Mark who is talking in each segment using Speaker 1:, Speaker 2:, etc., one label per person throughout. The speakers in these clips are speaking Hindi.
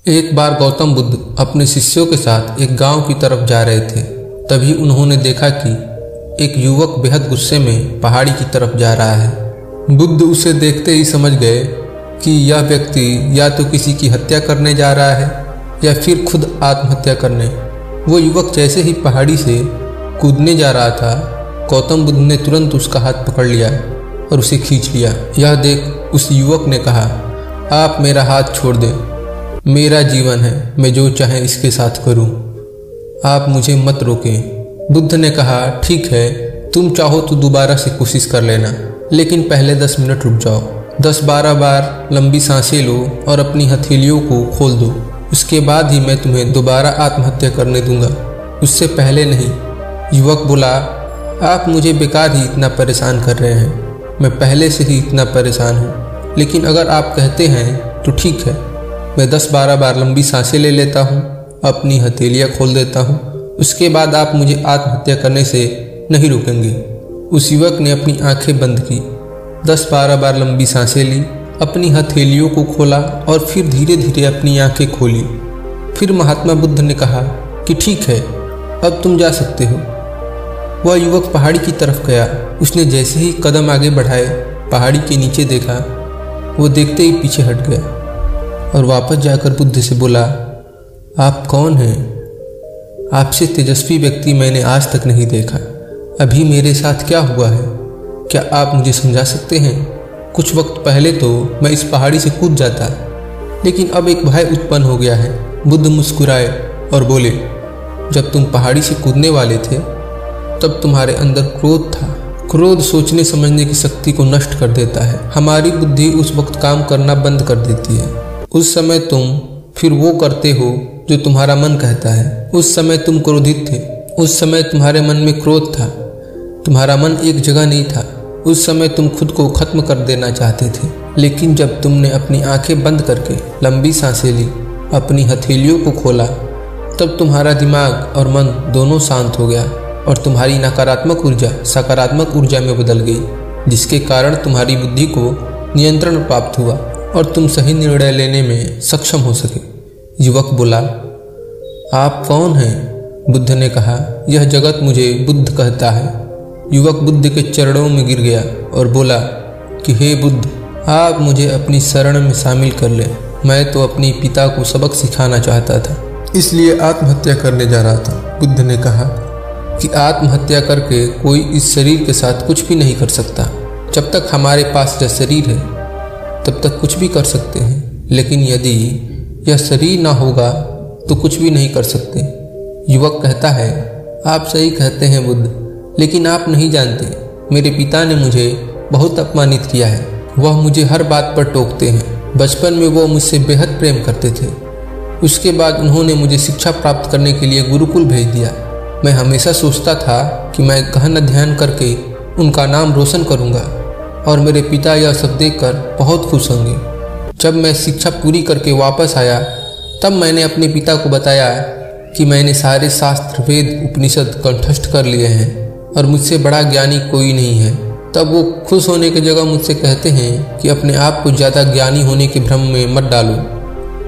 Speaker 1: एक बार गौतम बुद्ध अपने शिष्यों के साथ एक गांव की तरफ जा रहे थे। तभी उन्होंने देखा कि एक युवक बेहद गुस्से में पहाड़ी की तरफ जा रहा है। बुद्ध उसे देखते ही समझ गए कि यह व्यक्ति या तो किसी की हत्या करने जा रहा है या फिर खुद आत्महत्या करने। वो युवक जैसे ही पहाड़ी से कूदने जा रहा था, गौतम बुद्ध ने तुरंत उसका हाथ पकड़ लिया और उसे खींच लिया। यह देख उस युवक ने कहा, आप मेरा हाथ छोड़ दें, मेरा जीवन है, मैं जो चाहे इसके साथ करूं, आप मुझे मत रोकें। बुद्ध ने कहा, ठीक है, तुम चाहो तो दोबारा से कोशिश कर लेना, लेकिन पहले 10 मिनट रुक जाओ। 10-12 बार लंबी सांसें लो और अपनी हथेलियों को खोल दो। उसके बाद ही मैं तुम्हें दोबारा आत्महत्या करने दूंगा, उससे पहले नहीं। युवक बोला, आप मुझे बेकार ही इतना परेशान कर रहे हैं, मैं पहले से ही इतना परेशान हूँ, लेकिन अगर आप कहते हैं तो ठीक है, मैं 10-12 बार लंबी सांसें ले लेता हूँ, अपनी हथेलियाँ खोल देता हूँ, उसके बाद आप मुझे आत्महत्या करने से नहीं रोकेंगे। उस युवक ने अपनी आंखें बंद की, 10-12 बार लंबी सांसें ली, अपनी हथेलियों को खोला और फिर धीरे धीरे अपनी आंखें खोली। फिर महात्मा बुद्ध ने कहा कि ठीक है, अब तुम जा सकते हो। वह युवक पहाड़ी की तरफ गया। उसने जैसे ही कदम आगे बढ़ाए, पहाड़ी के नीचे देखा, वो देखते ही पीछे हट गया और वापस जाकर बुद्ध से बोला, आप कौन हैं? आपसे तेजस्वी व्यक्ति मैंने आज तक नहीं देखा। अभी मेरे साथ क्या हुआ है, क्या आप मुझे समझा सकते हैं? कुछ वक्त पहले तो मैं इस पहाड़ी से कूद जाता, लेकिन अब एक भय उत्पन्न हो गया है। बुद्ध मुस्कुराए और बोले, जब तुम पहाड़ी से कूदने वाले थे तब तुम्हारे अंदर क्रोध था। क्रोध सोचने समझने की शक्ति को नष्ट कर देता है। हमारी बुद्धि उस वक्त काम करना बंद कर देती है। उस समय तुम फिर वो करते हो जो तुम्हारा मन कहता है। उस समय तुम क्रोधित थे, उस समय तुम्हारे मन में क्रोध था, तुम्हारा मन एक जगह नहीं था। उस समय तुम खुद को खत्म कर देना चाहते थे, लेकिन जब तुमने अपनी आंखें बंद करके लंबी सांसें ली, अपनी हथेलियों को खोला, तब तुम्हारा दिमाग और मन दोनों शांत हो गया और तुम्हारी नकारात्मक ऊर्जा सकारात्मक ऊर्जा में बदल गई, जिसके कारण तुम्हारी बुद्धि को नियंत्रण प्राप्त हुआ और तुम सही निर्णय लेने में सक्षम हो सके। युवक बोला, आप कौन हैं? बुद्ध ने कहा, यह जगत मुझे बुद्ध कहता है। युवक बुद्ध के चरणों में गिर गया और बोला कि हे बुद्ध, आप मुझे अपनी शरण में शामिल कर लें। मैं तो अपने पिता को सबक सिखाना चाहता था, इसलिए आत्महत्या करने जा रहा था। बुद्ध ने कहा कि आत्महत्या करके कोई इस शरीर के साथ कुछ भी नहीं कर सकता। जब तक हमारे पास यह शरीर है तब तक कुछ भी कर सकते हैं, लेकिन यदि यह शरीर ना होगा तो कुछ भी नहीं कर सकते। युवक कहता है, आप सही कहते हैं बुद्ध, लेकिन आप नहीं जानते, मेरे पिता ने मुझे बहुत अपमानित किया है। वह मुझे हर बात पर टोकते हैं। बचपन में वो मुझसे बेहद प्रेम करते थे। उसके बाद उन्होंने मुझे शिक्षा प्राप्त करने के लिए गुरुकुल भेज दिया। मैं हमेशा सोचता था कि मैं गहन अध्ययन करके उनका नाम रोशन करूंगा और मेरे पिता यह सब देखकर बहुत खुश होंगे। जब मैं शिक्षा पूरी करके वापस आया, तब मैंने अपने पिता को बताया कि मैंने सारे शास्त्र, वेद, उपनिषद कंठस्थ कर लिए हैं और मुझसे बड़ा ज्ञानी कोई नहीं है। तब वो खुश होने की जगह मुझसे कहते हैं कि अपने आप को ज़्यादा ज्ञानी होने के भ्रम में मत डालो,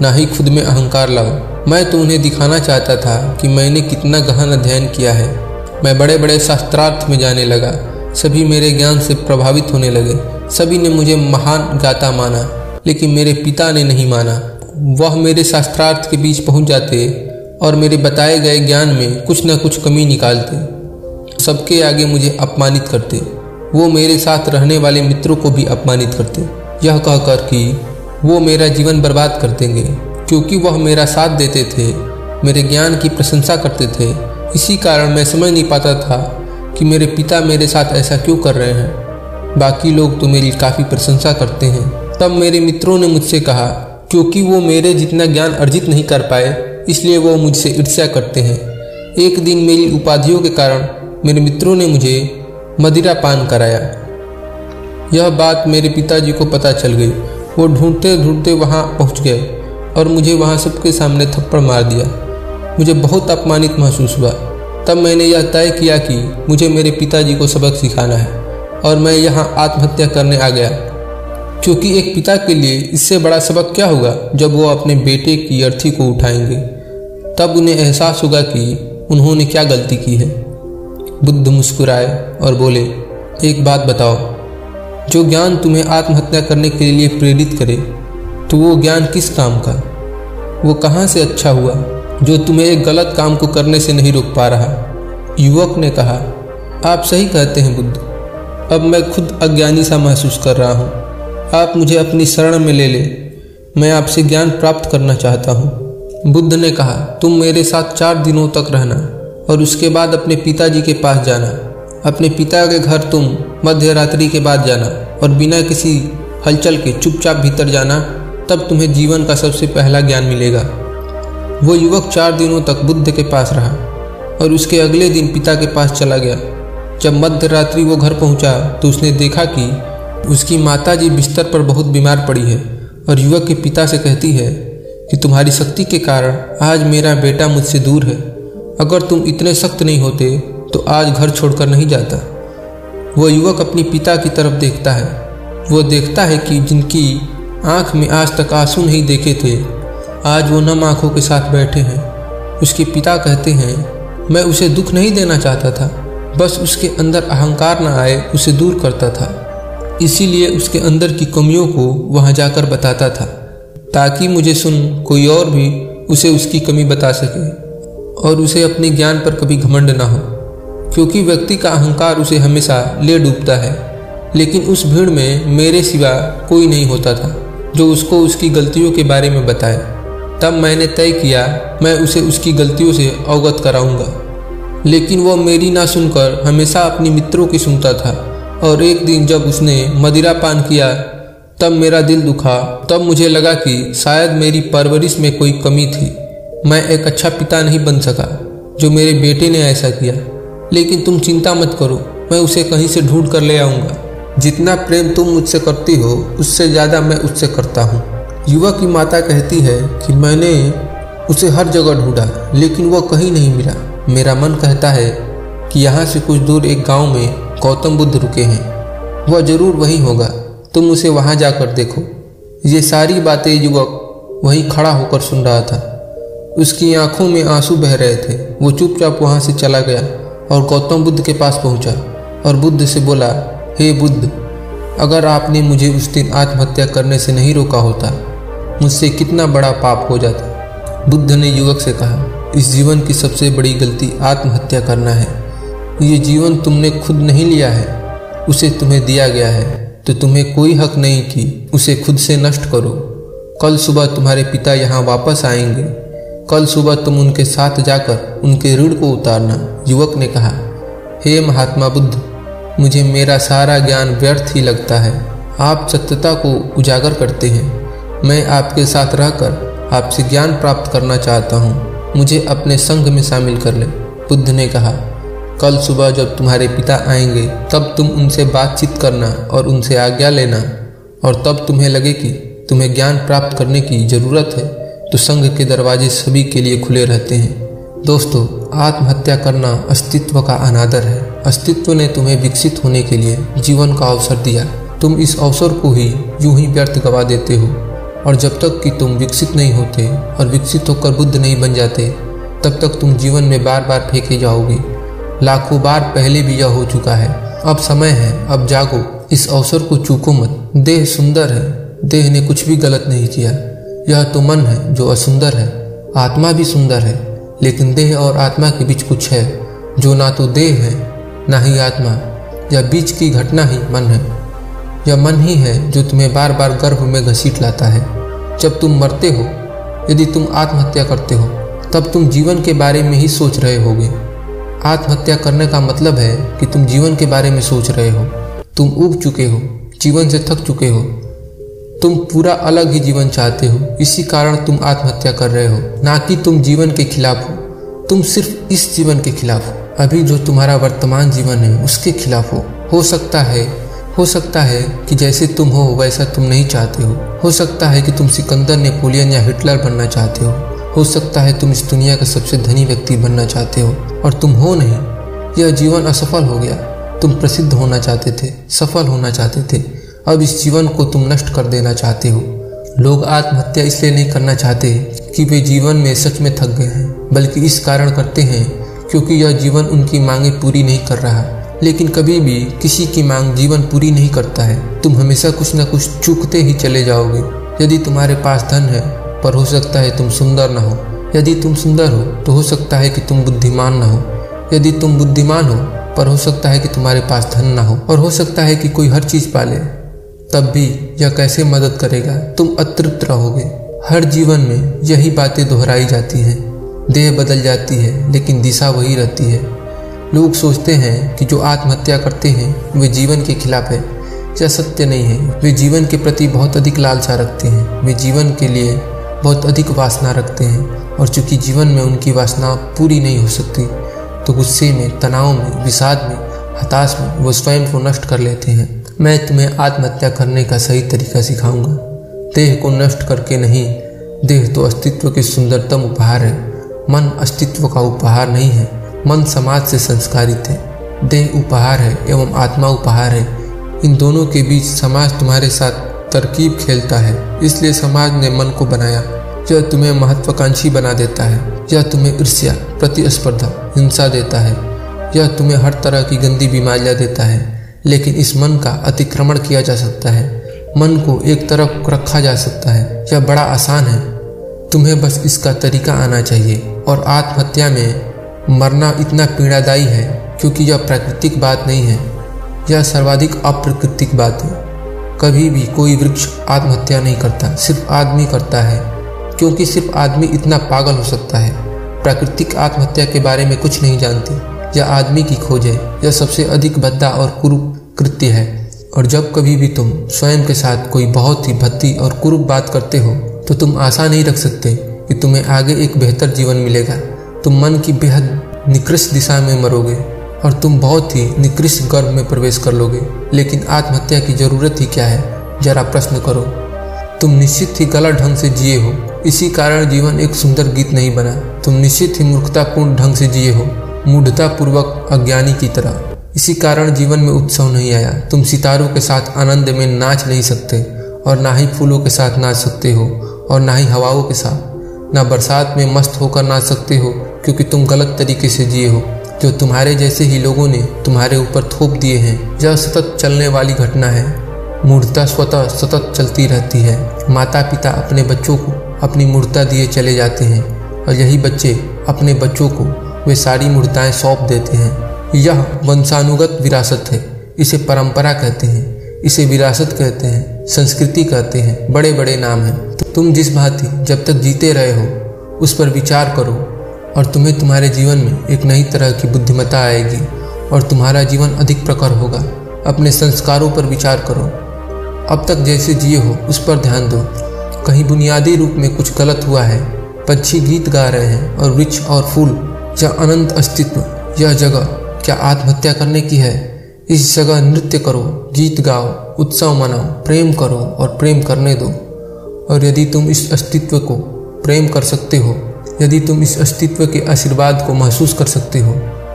Speaker 1: ना ही खुद में अहंकार लाओ। मैं तो उन्हें दिखाना चाहता था कि मैंने कितना गहन अध्ययन किया है। मैं बड़े बड़े शास्त्रार्थ में जाने लगा। सभी मेरे ज्ञान से प्रभावित होने लगे। सभी ने मुझे महान ज्ञाता माना, लेकिन मेरे पिता ने नहीं माना। वह मेरे शास्त्रार्थ के बीच पहुंच जाते और मेरे बताए गए ज्ञान में कुछ न कुछ कमी निकालते। सबके आगे मुझे अपमानित करते। वो मेरे साथ रहने वाले मित्रों को भी अपमानित करते, यह कहकर कि वो मेरा जीवन बर्बाद कर देंगे, क्योंकि वह मेरा साथ देते थे, मेरे ज्ञान की प्रशंसा करते थे। इसी कारण मैं समझ नहीं पाता था कि मेरे पिता मेरे साथ ऐसा क्यों कर रहे हैं। बाकी लोग तो मेरी काफ़ी प्रशंसा करते हैं। तब मेरे मित्रों ने मुझसे कहा, क्योंकि वो मेरे जितना ज्ञान अर्जित नहीं कर पाए, इसलिए वो मुझसे ईर्ष्या करते हैं। एक दिन मेरी उपाधियों के कारण मेरे मित्रों ने मुझे मदिरा पान कराया। यह बात मेरे पिताजी को पता चल गई। वो ढूंढते ढूंढते वहाँ पहुँच गए और मुझे वहाँ सबके सामने थप्पड़ मार दिया। मुझे बहुत अपमानित महसूस हुआ। तब मैंने यह तय किया कि मुझे मेरे पिताजी को सबक सिखाना है और मैं यहाँ आत्महत्या करने आ गया। क्योंकि एक पिता के लिए इससे बड़ा सबक क्या होगा जब वो अपने बेटे की अर्थी को उठाएंगे। तब उन्हें एहसास होगा कि उन्होंने क्या गलती की है। बुद्ध मुस्कुराए और बोले, एक बात बताओ, जो ज्ञान तुम्हें आत्महत्या करने के लिए प्रेरित करे तो वो ज्ञान किस काम का, वो कहाँ से अच्छा हुआ जो तुम्हें एक गलत काम को करने से नहीं रोक पा रहा। युवक ने कहा, आप सही कहते हैं बुद्ध, अब मैं खुद अज्ञानी सा महसूस कर रहा हूँ। आप मुझे अपनी शरण में ले ले, मैं आपसे ज्ञान प्राप्त करना चाहता हूँ। बुद्ध ने कहा, तुम मेरे साथ 4 दिनों तक रहना और उसके बाद अपने पिताजी के पास जाना। अपने पिता के घर तुम मध्य रात्रि के बाद जाना और बिना किसी हलचल के चुपचाप भीतर जाना, तब तुम्हें जीवन का सबसे पहला ज्ञान मिलेगा। वो युवक 4 दिनों तक बुद्ध के पास रहा और उसके अगले दिन पिता के पास चला गया। जब मध्य रात्रि वो घर पहुंचा तो उसने देखा कि उसकी माताजी बिस्तर पर बहुत बीमार पड़ी है और युवक के पिता से कहती है कि तुम्हारी शक्ति के कारण आज मेरा बेटा मुझसे दूर है। अगर तुम इतने सख्त नहीं होते तो आज घर छोड़कर नहीं जाता। वो युवक अपनी पिता की तरफ देखता है। वो देखता है कि जिनकी आंख में आज तक आंसू नहीं देखे थे, आज वो नम आंखों के साथ बैठे हैं। उसके पिता कहते हैं, मैं उसे दुख नहीं देना चाहता था, बस उसके अंदर अहंकार न आए उसे दूर करता था। इसीलिए उसके अंदर की कमियों को वहां जाकर बताता था, ताकि मुझे सुन कोई और भी उसे उसकी कमी बता सके और उसे अपने ज्ञान पर कभी घमंड ना हो। क्योंकि व्यक्ति का अहंकार उसे हमेशा ले डूबता है, लेकिन उस भीड़ में मेरे सिवा कोई नहीं होता था जो उसको उसकी गलतियों के बारे में बताए। तब मैंने तय किया मैं उसे उसकी गलतियों से अवगत कराऊंगा, लेकिन वह मेरी ना सुनकर हमेशा अपनी मित्रों की सुनता था। और एक दिन जब उसने मदिरा पान किया तब मेरा दिल दुखा। तब मुझे लगा कि शायद मेरी परवरिश में कोई कमी थी। मैं एक अच्छा पिता नहीं बन सका जो मेरे बेटे ने ऐसा किया। लेकिन तुम चिंता मत करो, मैं उसे कहीं से ढूंढ कर ले आऊँगा। जितना प्रेम तुम मुझसे करती हो उससे ज़्यादा मैं उससे करता हूँ। युवक की माता कहती है कि मैंने उसे हर जगह ढूंढा लेकिन वह कहीं नहीं मिला। मेरा मन कहता है कि यहाँ से कुछ दूर एक गांव में गौतम बुद्ध रुके हैं, वह जरूर वहीं होगा। तुम उसे वहाँ जाकर देखो। ये सारी बातें युवक वहीं खड़ा होकर सुन रहा था। उसकी आंखों में आंसू बह रहे थे। वो चुपचाप वहाँ से चला गया और गौतम बुद्ध के पास पहुँचा और बुद्ध से बोला, हे बुद्ध, अगर आपने मुझे उस दिन आत्महत्या करने से नहीं रोका होता, मुझसे कितना बड़ा पाप हो जाता। बुद्ध ने युवक से कहा, इस जीवन की सबसे बड़ी गलती आत्महत्या करना है। ये जीवन तुमने खुद नहीं लिया है, उसे तुम्हें दिया गया है, तो तुम्हें कोई हक नहीं कि उसे खुद से नष्ट करो। कल सुबह तुम्हारे पिता यहाँ वापस आएंगे। कल सुबह तुम उनके साथ जाकर उनके ऋण को उतारना। युवक ने कहा, हे महात्मा बुद्ध, मुझे मेरा सारा ज्ञान व्यर्थ ही लगता है। आप सत्यता को उजागर करते हैं। मैं आपके साथ रहकर आपसे ज्ञान प्राप्त करना चाहता हूँ। मुझे अपने संघ में शामिल कर ले। बुद्ध ने कहा, कल सुबह जब तुम्हारे पिता आएंगे तब तुम उनसे बातचीत करना और उनसे आज्ञा लेना, और तब तुम्हें लगे कि तुम्हें ज्ञान प्राप्त करने की ज़रूरत है तो संघ के दरवाजे सभी के लिए खुले रहते हैं। दोस्तों, आत्महत्या करना अस्तित्व का अनादर है। अस्तित्व ने तुम्हें विकसित होने के लिए जीवन का अवसर दिया। तुम इस अवसर को ही यूं ही व्यर्थ गवा देते हो, और जब तक कि तुम विकसित नहीं होते और विकसित होकर बुद्ध नहीं बन जाते, तब तक तुम जीवन में बार बार फेंके जाओगे। लाखों बार पहले भी यह हो चुका है। अब समय है, अब जागो, इस अवसर को चूको मत। देह सुंदर है, देह ने कुछ भी गलत नहीं किया। यह तो मन है जो असुंदर है। आत्मा भी सुंदर है, लेकिन देह और आत्मा के बीच कुछ है जो ना तो देह है ना ही आत्मा। यह बीच की घटना ही मन है। यह मन ही है जो तुम्हें बार बार गर्भ में घसीट लाता है। जब तुम मरते हो, यदि तुम आत्महत्या करते हो, तब तुम जीवन के बारे में ही सोच रहे होगे। आत्महत्या करने का मतलब है कि तुम जीवन के बारे में सोच रहे हो। तुम ऊब चुके हो, जीवन से थक चुके हो। तुम पूरा अलग ही जीवन चाहते हो, इसी कारण तुम आत्महत्या कर रहे हो। ना कि तुम जीवन के खिलाफ हो, तुम सिर्फ इस जीवन के खिलाफ हो। अभी जो तुम्हारा वर्तमान जीवन है उसके खिलाफ हो। हो सकता है कि जैसे तुम हो वैसा तुम नहीं चाहते हो सकता है कि तुम सिकंदर, नेपोलियन या हिटलर बनना चाहते हो सकता है तुम इस दुनिया का सबसे धनी व्यक्ति बनना चाहते हो, और तुम हो नहीं। यह जीवन असफल हो गया। तुम प्रसिद्ध होना चाहते थे, सफल होना चाहते थे, अब इस जीवन को तुम नष्ट कर देना चाहते हो। लोग आत्महत्या इसलिए नहीं करना चाहते कि वे जीवन में सच में थक गए हैं, बल्कि इस कारण करते हैं क्योंकि यह जीवन उनकी मांगें पूरी नहीं कर रहा। लेकिन कभी भी किसी की मांग जीवन पूरी नहीं करता है। तुम हमेशा कुछ न कुछ चूकते ही चले जाओगे। यदि तुम्हारे पास धन है, पर हो सकता है तुम सुंदर न हो। यदि तुम सुंदर हो तो हो सकता है कि तुम बुद्धिमान न हो। यदि तुम बुद्धिमान हो, पर हो सकता है कि तुम्हारे पास धन न हो। और हो सकता है कि कोई हर चीज़ पाले, तब भी यह कैसे मदद करेगा? तुम अतृप्त रहोगे। हर जीवन में यही बातें दोहराई जाती हैं। देह बदल जाती है लेकिन दिशा वही रहती है। लोग सोचते हैं कि जो आत्महत्या करते हैं वे जीवन के खिलाफ है। यह सत्य नहीं है। वे जीवन के प्रति बहुत अधिक लालसा रखते हैं। वे जीवन के लिए बहुत अधिक वासना रखते हैं, और चूंकि जीवन में उनकी वासना पूरी नहीं हो सकती तो गुस्से में, तनाव में, विषाद में, हताश में वो स्वयं को नष्ट कर लेते हैं। मैं तुम्हें आत्महत्या करने का सही तरीका सिखाऊंगा। देह को नष्ट करके नहीं। देह तो अस्तित्व के सुंदरतम उपहार है। मन अस्तित्व का उपहार नहीं है। मन समाज से संस्कारित है। देह उपहार है एवं आत्मा उपहार है। इन दोनों के बीच समाज तुम्हारे साथ तरकीब खेलता है। इसलिए समाज ने मन को बनाया। यह तुम्हें महत्वाकांक्षी बना देता है। यह तुम्हें ईर्ष्या, प्रतिस्पर्धा, हिंसा देता है। यह तुम्हें हर तरह की गंदी बीमारियां देता है। लेकिन इस मन का अतिक्रमण किया जा सकता है। मन को एक तरफ रखा जा सकता है। यह बड़ा आसान है। तुम्हें बस इसका तरीका आना चाहिए। और आत्महत्या में मरना इतना पीड़ादायी है क्योंकि यह प्राकृतिक बात नहीं है। यह सर्वाधिक अप्राकृतिक बात है। कभी भी कोई वृक्ष आत्महत्या नहीं करता, सिर्फ आदमी करता है, क्योंकि सिर्फ आदमी इतना पागल हो सकता है। प्राकृतिक आत्महत्या के बारे में कुछ नहीं जानती। यह आदमी की खोज है। यह सबसे अधिक भद्दा और कुरूप कृत्य है। और जब कभी भी तुम स्वयं के साथ कोई बहुत ही भद्दी और कुरूप बात करते हो तो तुम आशा नहीं रख सकते कि तुम्हें आगे एक बेहतर जीवन मिलेगा। तुम मन की बेहद निकृष्ट दिशा में मरोगे और तुम बहुत ही निकृष्ट गर्भ में प्रवेश कर लोगे। लेकिन आत्महत्या की जरूरत ही क्या है? जरा प्रश्न करो। तुम निश्चित ही गलत ढंग से जिए हो। इसी कारण जीवन एक सुंदर गीत नहीं बना। तुम निश्चित ही मूर्खतापूर्ण ढंग से जिए हो, मूढ़तापूर्वक, अज्ञानी की तरह। इसी कारण जीवन में उत्सव नहीं आया। तुम सितारों के साथ आनंद में नाच नहीं सकते, और ना ही फूलों के साथ नाच सकते हो, और ना ही हवाओं के साथ। ना बरसात में मस्त होकर नाच सकते हो, क्योंकि तुम गलत तरीके से जिए हो, जो तुम्हारे जैसे ही लोगों ने तुम्हारे ऊपर थोप दिए हैं। यह सतत चलने वाली घटना है। मूर्खता स्वतः सतत चलती रहती है। माता पिता अपने बच्चों को अपनी मूर्खता दिए चले जाते हैं, और यही बच्चे अपने बच्चों को वे सारी मूर्खताएं सौंप देते हैं। यह वंशानुगत विरासत है। इसे परंपरा कहते हैं, इसे विरासत कहते हैं, संस्कृति कहते हैं, बड़े बड़े नाम हैं। तुम जिस भांति जब तक जीते रहे हो उस पर विचार करो, और तुम्हें तुम्हारे जीवन में एक नई तरह की बुद्धिमत्ता आएगी, और तुम्हारा जीवन अधिक प्रखर होगा। अपने संस्कारों पर विचार करो। अब तक जैसे जिए हो उस पर ध्यान दो। कहीं बुनियादी रूप में कुछ गलत हुआ है? पक्षी गीत गा रहे हैं, और वृक्ष और फूल, यह अनंत अस्तित्व, यह जगह क्या आत्महत्या करने की है? इस जगह नृत्य करो, गीत गाओ, उत्सव मनाओ, प्रेम करो और प्रेम करने दो। और यदि तुम इस अस्तित्व को प्रेम कर सकते हो, यदि तुम इस अस्तित्व के आशीर्वाद को महसूस कर सकते हो,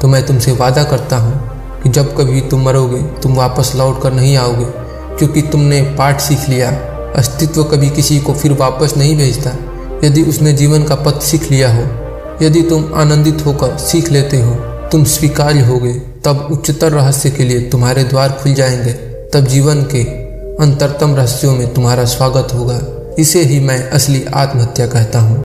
Speaker 1: तो मैं तुमसे वादा करता हूँ कि जब कभी तुम मरोगे तुम वापस लौट कर नहीं आओगे, क्योंकि तुमने पाठ सीख लिया। अस्तित्व कभी किसी को फिर वापस नहीं भेजता। यदि उसने जीवन का पथ सीख लिया हो, यदि तुम आनंदित होकर सीख लेते हो, तुम स्वीकार्य होगे, तब उच्चतर रहस्य के लिए तुम्हारे द्वार खुल जाएंगे। तब जीवन के अंतरतम रहस्यों में तुम्हारा स्वागत होगा। इसे ही मैं असली आत्महत्या कहता हूँ।